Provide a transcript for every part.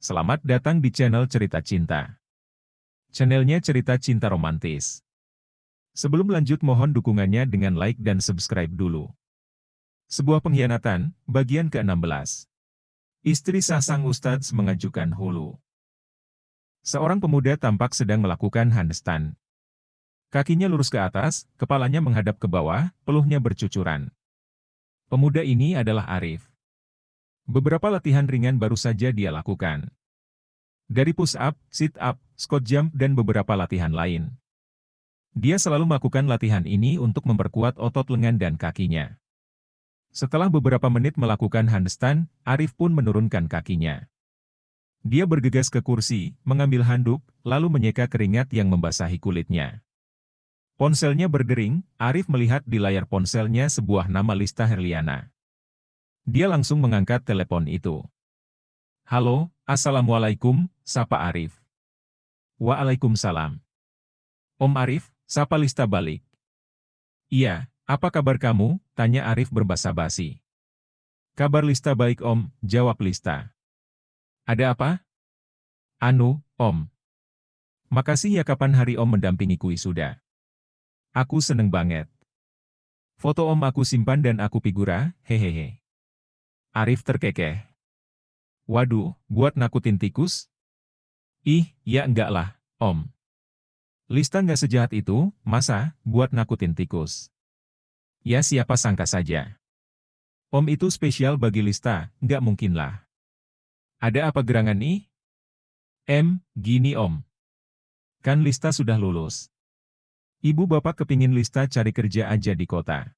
Selamat datang di channel Cerita Cinta. Channelnya cerita cinta romantis. Sebelum lanjut mohon dukungannya dengan like dan subscribe dulu. Sebuah pengkhianatan, bagian ke-16. Istri sah sang Ustadz mengajukan hulu. Seorang pemuda tampak sedang melakukan handstand. Kakinya lurus ke atas, kepalanya menghadap ke bawah, peluhnya bercucuran. Pemuda ini adalah Arif. Beberapa latihan ringan baru saja dia lakukan. Dari push up, sit up, squat jump dan beberapa latihan lain. Dia selalu melakukan latihan ini untuk memperkuat otot lengan dan kakinya. Setelah beberapa menit melakukan handstand, Arif pun menurunkan kakinya. Dia bergegas ke kursi, mengambil handuk, lalu menyeka keringat yang membasahi kulitnya. Ponselnya berdering, Arif melihat di layar ponselnya sebuah nama Lista Herliana. Dia langsung mengangkat telepon itu. Halo, Assalamualaikum, sapa Arif. Waalaikumsalam. Om Arif, sapa Lista balik. Iya, apa kabar kamu? Tanya Arif berbasa-basi. Kabar Lista baik om, jawab Lista. Ada apa? Anu, om. Makasih ya kapan hari om mendampingi wisuda. Aku seneng banget. Foto om aku simpan dan aku figura, hehehe. Arif terkekeh. Waduh, buat nakutin tikus? Ih, ya enggak lah, om. Lista nggak sejahat itu, masa, buat nakutin tikus? Ya siapa sangka saja. Om itu spesial bagi Lista, nggak mungkin lah. Ada apa gerangan nih? Gini om. Kan Lista sudah lulus. Ibu bapak kepingin Lista cari kerja aja di kota.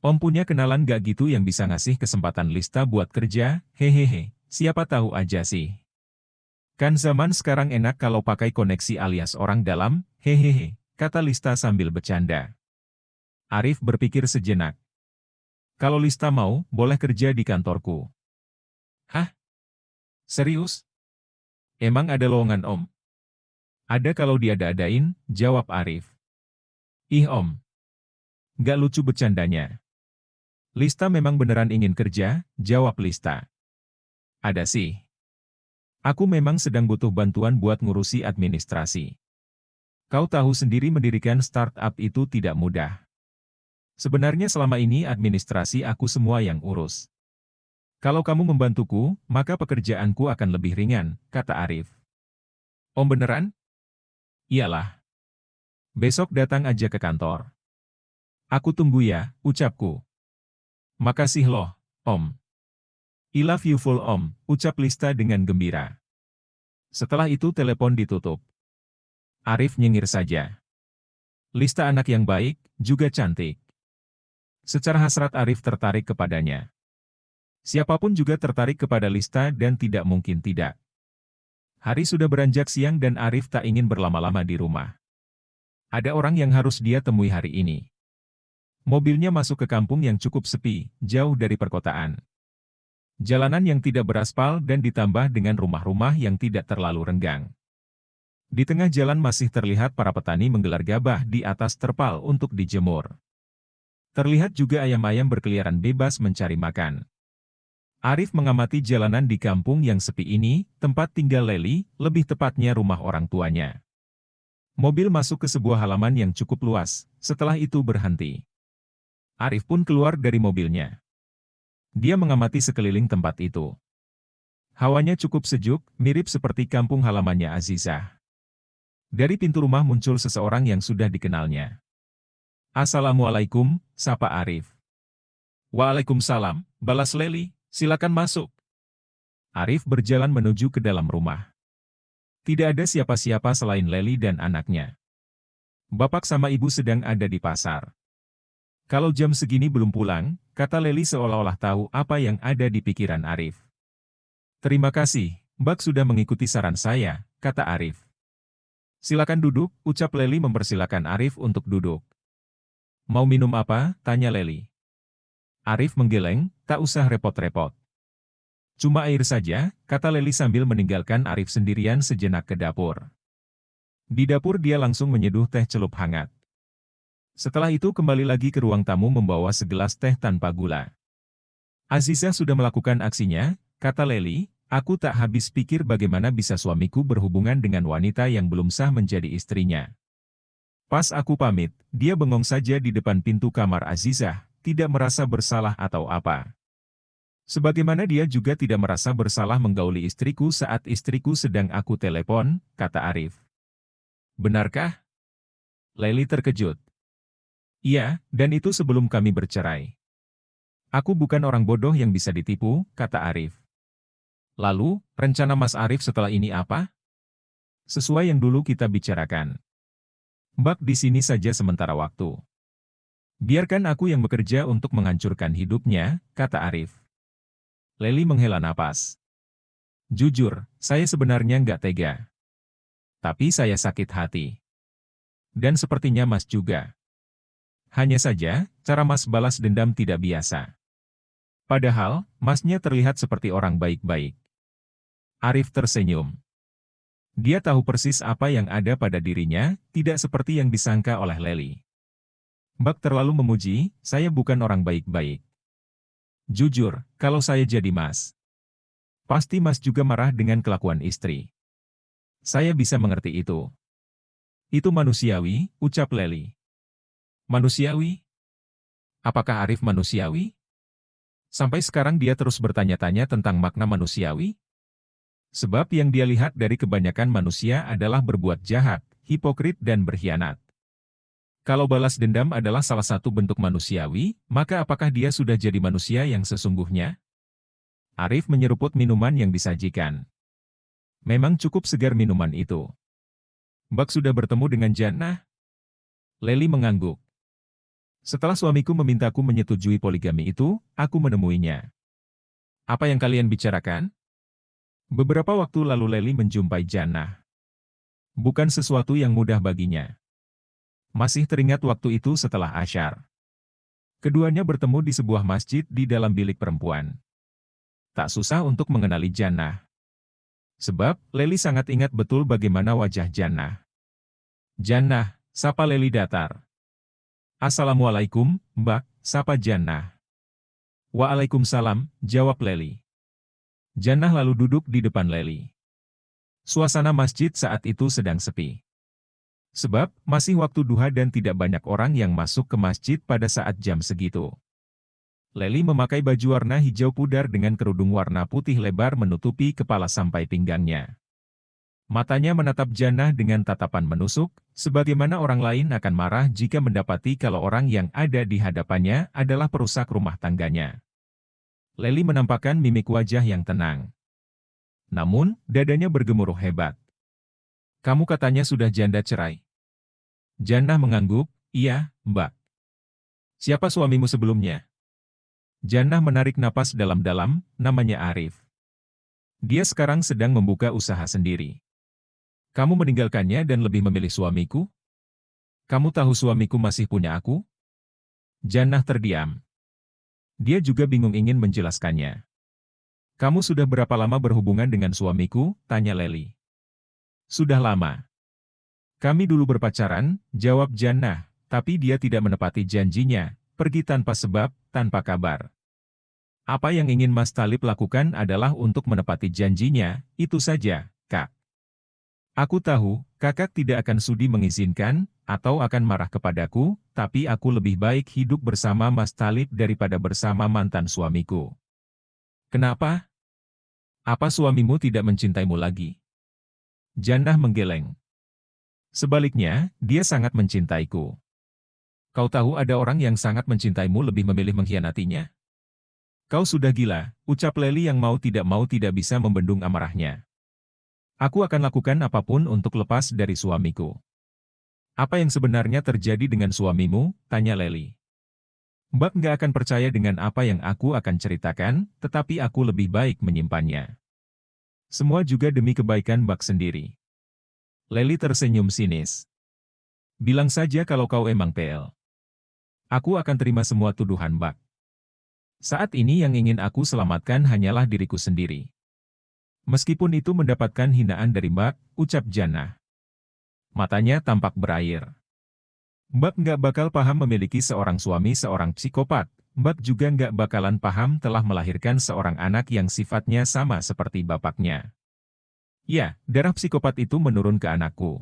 Om punya kenalan gak gitu yang bisa ngasih kesempatan Lista buat kerja, hehehe, siapa tahu aja sih. Kan zaman sekarang enak kalau pakai koneksi alias orang dalam, hehehe, kata Lista sambil bercanda. Arif berpikir sejenak. Kalau Lista mau, boleh kerja di kantorku. Hah? Serius? Emang ada lowongan om? Ada kalau diada-adain, jawab Arif. Ih om. Gak lucu bercandanya. Lista memang beneran ingin kerja, jawab Lista. Ada sih. Aku memang sedang butuh bantuan buat ngurusi administrasi. Kau tahu sendiri mendirikan startup itu tidak mudah. Sebenarnya selama ini administrasi aku semua yang urus. Kalau kamu membantuku, maka pekerjaanku akan lebih ringan, kata Arif. Om beneran? Iyalah. Besok datang aja ke kantor. Aku tunggu ya, ucapku. Makasih loh, om. I love you full om, ucap Lista dengan gembira. Setelah itu telepon ditutup. Arif nyengir saja. Lista anak yang baik, juga cantik. Secara hasrat Arif tertarik kepadanya. Siapapun juga tertarik kepada Lista dan tidak mungkin tidak. Hari sudah beranjak siang dan Arif tak ingin berlama-lama di rumah. Ada orang yang harus dia temui hari ini. Mobilnya masuk ke kampung yang cukup sepi, jauh dari perkotaan. Jalanan yang tidak beraspal dan ditambah dengan rumah-rumah yang tidak terlalu renggang. Di tengah jalan masih terlihat para petani menggelar gabah di atas terpal untuk dijemur. Terlihat juga ayam-ayam berkeliaran bebas mencari makan. Arif mengamati jalanan di kampung yang sepi ini, tempat tinggal Leli, lebih tepatnya rumah orang tuanya. Mobil masuk ke sebuah halaman yang cukup luas, setelah itu berhenti. Arif pun keluar dari mobilnya. Dia mengamati sekeliling tempat itu. Hawanya cukup sejuk, mirip seperti kampung halamannya Azizah. Dari pintu rumah muncul seseorang yang sudah dikenalnya. Assalamualaikum, sapa Arif. Waalaikumsalam, balas Leli, silakan masuk. Arif berjalan menuju ke dalam rumah. Tidak ada siapa-siapa selain Leli dan anaknya. Bapak sama ibu sedang ada di pasar. Kalau jam segini belum pulang, kata Leli seolah-olah tahu apa yang ada di pikiran Arif. Terima kasih, Mbak sudah mengikuti saran saya, kata Arif. Silakan duduk, ucap Leli mempersilakan Arif untuk duduk. Mau minum apa? Tanya Leli. Arif menggeleng, tak usah repot-repot. Cuma air saja, kata Leli sambil meninggalkan Arif sendirian sejenak ke dapur. Di dapur dia langsung menyeduh teh celup hangat. Setelah itu kembali lagi ke ruang tamu membawa segelas teh tanpa gula. Azizah sudah melakukan aksinya, kata Leli, Aku tak habis pikir bagaimana bisa suamiku berhubungan dengan wanita yang belum sah menjadi istrinya. Pas aku pamit, dia bengong saja di depan pintu kamar Azizah, tidak merasa bersalah atau apa. Sebagaimana dia juga tidak merasa bersalah menggauli istriku saat istriku sedang aku telepon, kata Arif. Benarkah? Leli terkejut. Iya, dan itu sebelum kami bercerai. Aku bukan orang bodoh yang bisa ditipu, kata Arif. Lalu, rencana Mas Arif setelah ini apa? Sesuai yang dulu kita bicarakan. Bak di sini saja sementara waktu. Biarkan aku yang bekerja untuk menghancurkan hidupnya, kata Arif. Leli menghela napas. Jujur, saya sebenarnya nggak tega. Tapi saya sakit hati. Dan sepertinya Mas juga. Hanya saja, cara Mas balas dendam tidak biasa. Padahal, Masnya terlihat seperti orang baik-baik. Arif tersenyum. Dia tahu persis apa yang ada pada dirinya, tidak seperti yang disangka oleh Leli. Bak terlalu memuji, saya bukan orang baik-baik. Jujur, kalau saya jadi Mas, pasti Mas juga marah dengan kelakuan istri. Saya bisa mengerti itu. Itu manusiawi, ucap Leli. Manusiawi? Apakah Arif manusiawi? Sampai sekarang dia terus bertanya-tanya tentang makna manusiawi? Sebab yang dia lihat dari kebanyakan manusia adalah berbuat jahat, hipokrit dan berkhianat. Kalau balas dendam adalah salah satu bentuk manusiawi, maka apakah dia sudah jadi manusia yang sesungguhnya? Arif menyeruput minuman yang disajikan. Memang cukup segar minuman itu. Bak sudah bertemu dengan Jannah? Leli mengangguk. Setelah suamiku memintaku menyetujui poligami itu, aku menemuinya. Apa yang kalian bicarakan? Beberapa waktu lalu Leli menjumpai Jannah. Bukan sesuatu yang mudah baginya. Masih teringat waktu itu setelah Asyar. Keduanya bertemu di sebuah masjid di dalam bilik perempuan. Tak susah untuk mengenali Jannah. Sebab, Leli sangat ingat betul bagaimana wajah Jannah. Jannah, sapa Leli datar. Assalamualaikum, Mbak, sapa Jannah. Waalaikumsalam, jawab Leli. Jannah lalu duduk di depan Leli. Suasana masjid saat itu sedang sepi. Sebab, masih waktu duha dan tidak banyak orang yang masuk ke masjid pada saat jam segitu. Leli memakai baju warna hijau pudar dengan kerudung warna putih lebar menutupi kepala sampai pinggangnya. Matanya menatap Jannah dengan tatapan menusuk, sebagaimana orang lain akan marah jika mendapati kalau orang yang ada di hadapannya adalah perusak rumah tangganya. Leli menampakkan mimik wajah yang tenang. Namun, dadanya bergemuruh hebat. Kamu katanya sudah janda cerai. Jannah mengangguk, iya, Mbak. Siapa suamimu sebelumnya? Jannah menarik napas dalam-dalam, namanya Arif. Dia sekarang sedang membuka usaha sendiri. Kamu meninggalkannya dan lebih memilih suamiku? Kamu tahu suamiku masih punya aku? Jannah terdiam. Dia juga bingung ingin menjelaskannya. Kamu sudah berapa lama berhubungan dengan suamiku? Tanya Leli. Sudah lama. Kami dulu berpacaran, jawab Jannah, tapi dia tidak menepati janjinya, pergi tanpa sebab, tanpa kabar. Apa yang ingin Mas Talib lakukan adalah untuk menepati janjinya, itu saja, Kak. Aku tahu, Kakak tidak akan sudi mengizinkan, atau akan marah kepadaku, tapi aku lebih baik hidup bersama Mas Talib daripada bersama mantan suamiku. Kenapa? Apa suamimu tidak mencintaimu lagi? Jannah menggeleng. Sebaliknya, dia sangat mencintaiku. Kau tahu ada orang yang sangat mencintaimu lebih memilih mengkhianatinya? Kau sudah gila, ucap Leli yang mau tidak bisa membendung amarahnya. Aku akan lakukan apapun untuk lepas dari suamiku. Apa yang sebenarnya terjadi dengan suamimu? Tanya Leli. Mbak nggak akan percaya dengan apa yang aku akan ceritakan, tetapi aku lebih baik menyimpannya. Semua juga demi kebaikan Mbak sendiri. Leli tersenyum sinis. Bilang saja kalau kau emang PL. Aku akan terima semua tuduhan Mbak. Saat ini yang ingin aku selamatkan hanyalah diriku sendiri. Meskipun itu mendapatkan hinaan dari Mbak, ucap Jannah. Matanya tampak berair. Mbak nggak bakal paham memiliki seorang suami seorang psikopat, Mbak juga nggak bakalan paham telah melahirkan seorang anak yang sifatnya sama seperti bapaknya. Ya, darah psikopat itu menurun ke anakku.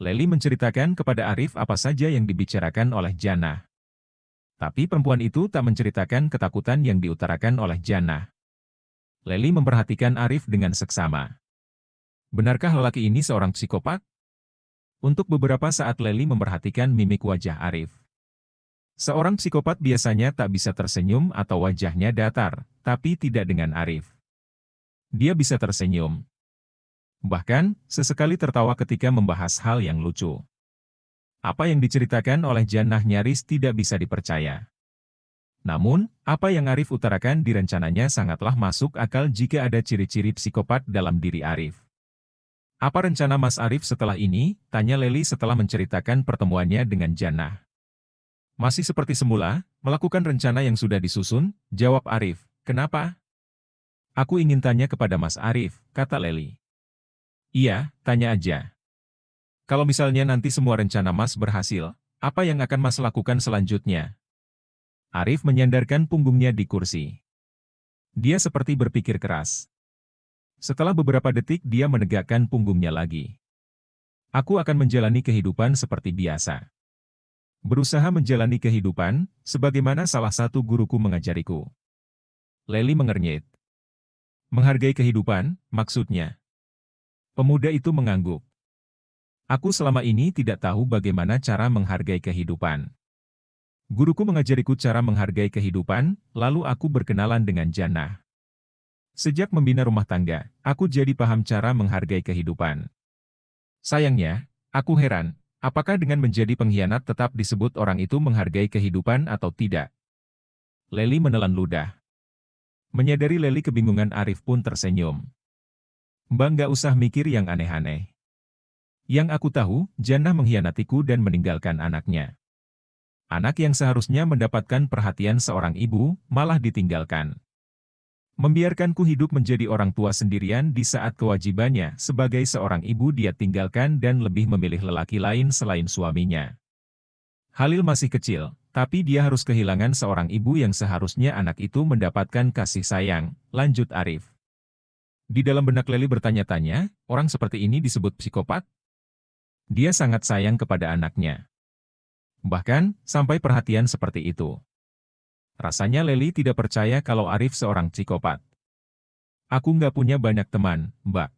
Leli menceritakan kepada Arif apa saja yang dibicarakan oleh Jannah. Tapi perempuan itu tak menceritakan ketakutan yang diutarakan oleh Jannah. Leli memperhatikan Arif dengan seksama. Benarkah lelaki ini seorang psikopat? Untuk beberapa saat Leli memperhatikan mimik wajah Arif. Seorang psikopat biasanya tak bisa tersenyum atau wajahnya datar, tapi tidak dengan Arif. Dia bisa tersenyum. Bahkan, sesekali tertawa ketika membahas hal yang lucu. Apa yang diceritakan oleh Jannah nyaris tidak bisa dipercaya. Namun, apa yang Arif utarakan di rencananya sangatlah masuk akal jika ada ciri-ciri psikopat dalam diri Arif. Apa rencana Mas Arif setelah ini? Tanya Leli setelah menceritakan pertemuannya dengan Jannah. Masih seperti semula, melakukan rencana yang sudah disusun, jawab Arif. Kenapa? Aku ingin tanya kepada Mas Arif, kata Leli. Iya, tanya aja. Kalau misalnya nanti semua rencana Mas berhasil, apa yang akan Mas lakukan selanjutnya? Arif menyandarkan punggungnya di kursi. Dia seperti berpikir keras. Setelah beberapa detik dia menegakkan punggungnya lagi. Aku akan menjalani kehidupan seperti biasa. Berusaha menjalani kehidupan, sebagaimana salah satu guruku mengajariku. Leli mengernyit. Menghargai kehidupan, maksudnya. Pemuda itu mengangguk. Aku selama ini tidak tahu bagaimana cara menghargai kehidupan. Guruku mengajariku cara menghargai kehidupan, lalu aku berkenalan dengan Jannah. Sejak membina rumah tangga, aku jadi paham cara menghargai kehidupan. Sayangnya, aku heran, apakah dengan menjadi pengkhianat tetap disebut orang itu menghargai kehidupan atau tidak? Leli menelan ludah. Menyadari Leli kebingungan, Arif pun tersenyum. Mbak nggak usah mikir yang aneh-aneh. Yang aku tahu, Jannah mengkhianatiku dan meninggalkan anaknya. Anak yang seharusnya mendapatkan perhatian seorang ibu, malah ditinggalkan. Membiarkanku hidup menjadi orang tua sendirian di saat kewajibannya sebagai seorang ibu dia tinggalkan dan lebih memilih lelaki lain selain suaminya. Halil masih kecil, tapi dia harus kehilangan seorang ibu yang seharusnya anak itu mendapatkan kasih sayang, lanjut Arif. Di dalam benak Leli bertanya-tanya, orang seperti ini disebut psikopat? Dia sangat sayang kepada anaknya. Bahkan, sampai perhatian seperti itu. Rasanya Leli tidak percaya kalau Arif seorang psikopat. Aku nggak punya banyak teman, Mbak.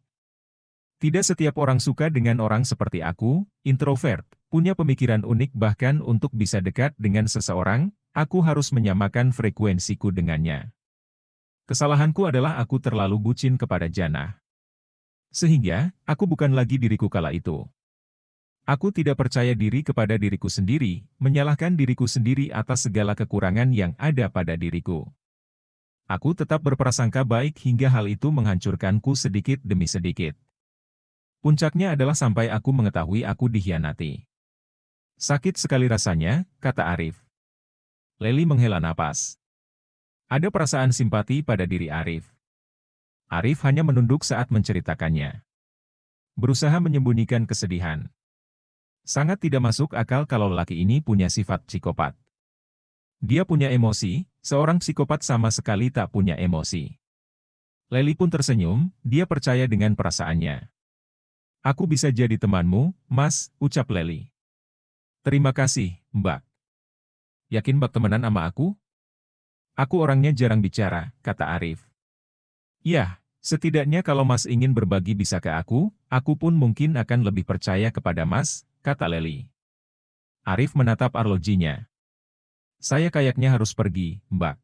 Tidak setiap orang suka dengan orang seperti aku, introvert, punya pemikiran unik bahkan untuk bisa dekat dengan seseorang, aku harus menyamakan frekuensiku dengannya. Kesalahanku adalah aku terlalu bucin kepada Jannah. Sehingga, aku bukan lagi diriku kala itu. Aku tidak percaya diri kepada diriku sendiri, menyalahkan diriku sendiri atas segala kekurangan yang ada pada diriku. Aku tetap berprasangka baik hingga hal itu menghancurkanku sedikit demi sedikit. Puncaknya adalah sampai aku mengetahui aku dikhianati. Sakit sekali rasanya, kata Arif. Leli menghela napas. Ada perasaan simpati pada diri Arif. Arif hanya menunduk saat menceritakannya. Berusaha menyembunyikan kesedihan. Sangat tidak masuk akal kalau lelaki ini punya sifat psikopat. Dia punya emosi, seorang psikopat sama sekali tak punya emosi. Leli pun tersenyum, dia percaya dengan perasaannya. Aku bisa jadi temanmu, Mas, ucap Leli. Terima kasih, Mbak. Yakin Mbak temenan sama aku? Aku orangnya jarang bicara, kata Arif. Yah, setidaknya kalau Mas ingin berbagi bisa ke aku pun mungkin akan lebih percaya kepada Mas, kata Leli. Arif menatap arlojinya. Saya kayaknya harus pergi, Mbak.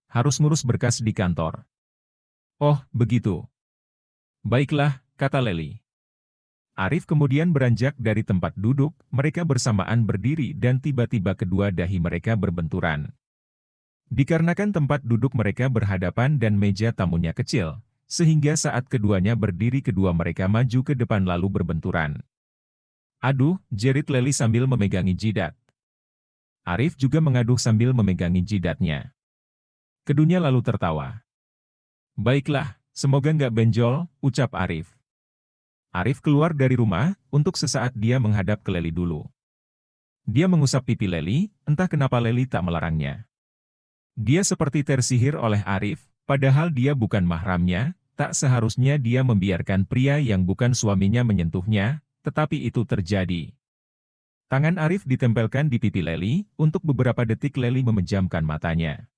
Harus ngurus berkas di kantor. Oh, begitu. Baiklah, kata Leli. Arif kemudian beranjak dari tempat duduk, mereka bersamaan berdiri dan tiba-tiba kedua dahi mereka berbenturan. Dikarenakan tempat duduk mereka berhadapan dan meja tamunya kecil, sehingga saat keduanya berdiri kedua mereka maju ke depan lalu berbenturan. Aduh, jerit Leli sambil memegangi jidat. Arif juga mengaduh sambil memegangi jidatnya. Keduanya lalu tertawa. Baiklah, semoga nggak benjol, ucap Arif. Arif keluar dari rumah, untuk sesaat dia menghadap ke Leli dulu. Dia mengusap pipi Lely, entah kenapa Lely tak melarangnya. Dia seperti tersihir oleh Arif, padahal dia bukan mahramnya, tak seharusnya dia membiarkan pria yang bukan suaminya menyentuhnya, tetapi itu terjadi. Tangan Arif ditempelkan di pipi Lely, untuk beberapa detik Lely memejamkan matanya.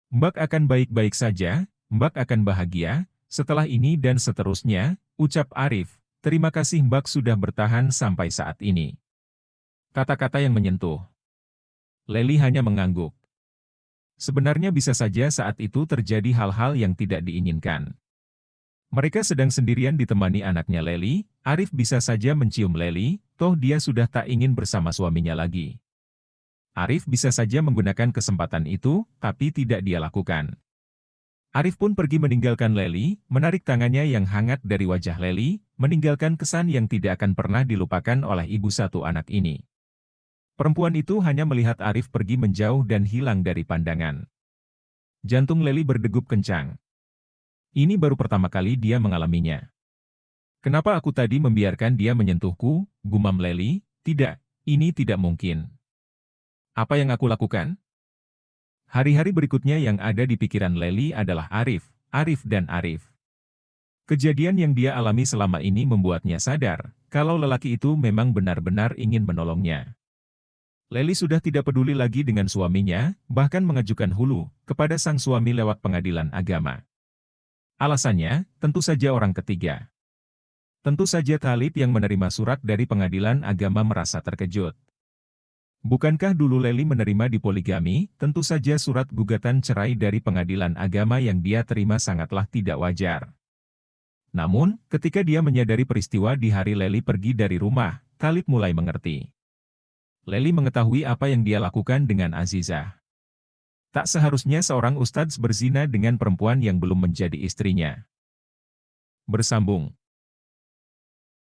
Mbak akan baik-baik saja, Mbak akan bahagia, setelah ini dan seterusnya, ucap Arif, terima kasih Mbak sudah bertahan sampai saat ini. Kata-kata yang menyentuh. Lely hanya mengangguk. Sebenarnya bisa saja saat itu terjadi hal-hal yang tidak diinginkan. Mereka sedang sendirian ditemani anaknya Lely, Arif bisa saja mencium Lely, toh dia sudah tak ingin bersama suaminya lagi. Arif bisa saja menggunakan kesempatan itu, tapi tidak dia lakukan. Arif pun pergi meninggalkan Lely, menarik tangannya yang hangat dari wajah Lely, meninggalkan kesan yang tidak akan pernah dilupakan oleh ibu satu anak ini. Perempuan itu hanya melihat Arif pergi menjauh dan hilang dari pandangan. Jantung Lely berdegup kencang. Ini baru pertama kali dia mengalaminya. Kenapa aku tadi membiarkan dia menyentuhku, gumam Lely, tidak, ini tidak mungkin. Apa yang aku lakukan? Hari-hari berikutnya yang ada di pikiran Lely adalah Arif, Arif dan Arif. Kejadian yang dia alami selama ini membuatnya sadar, kalau lelaki itu memang benar-benar ingin menolongnya. Lely sudah tidak peduli lagi dengan suaminya, bahkan mengajukan hulu kepada sang suami lewat pengadilan agama. Alasannya, tentu saja orang ketiga. Tentu saja Talib yang menerima surat dari pengadilan agama merasa terkejut. Bukankah dulu Lely menerima dipoligami, tentu saja surat gugatan cerai dari pengadilan agama yang dia terima sangatlah tidak wajar. Namun, ketika dia menyadari peristiwa di hari Lely pergi dari rumah, Talib mulai mengerti. Lely mengetahui apa yang dia lakukan dengan Azizah. Tak seharusnya seorang ustadz berzina dengan perempuan yang belum menjadi istrinya. Bersambung.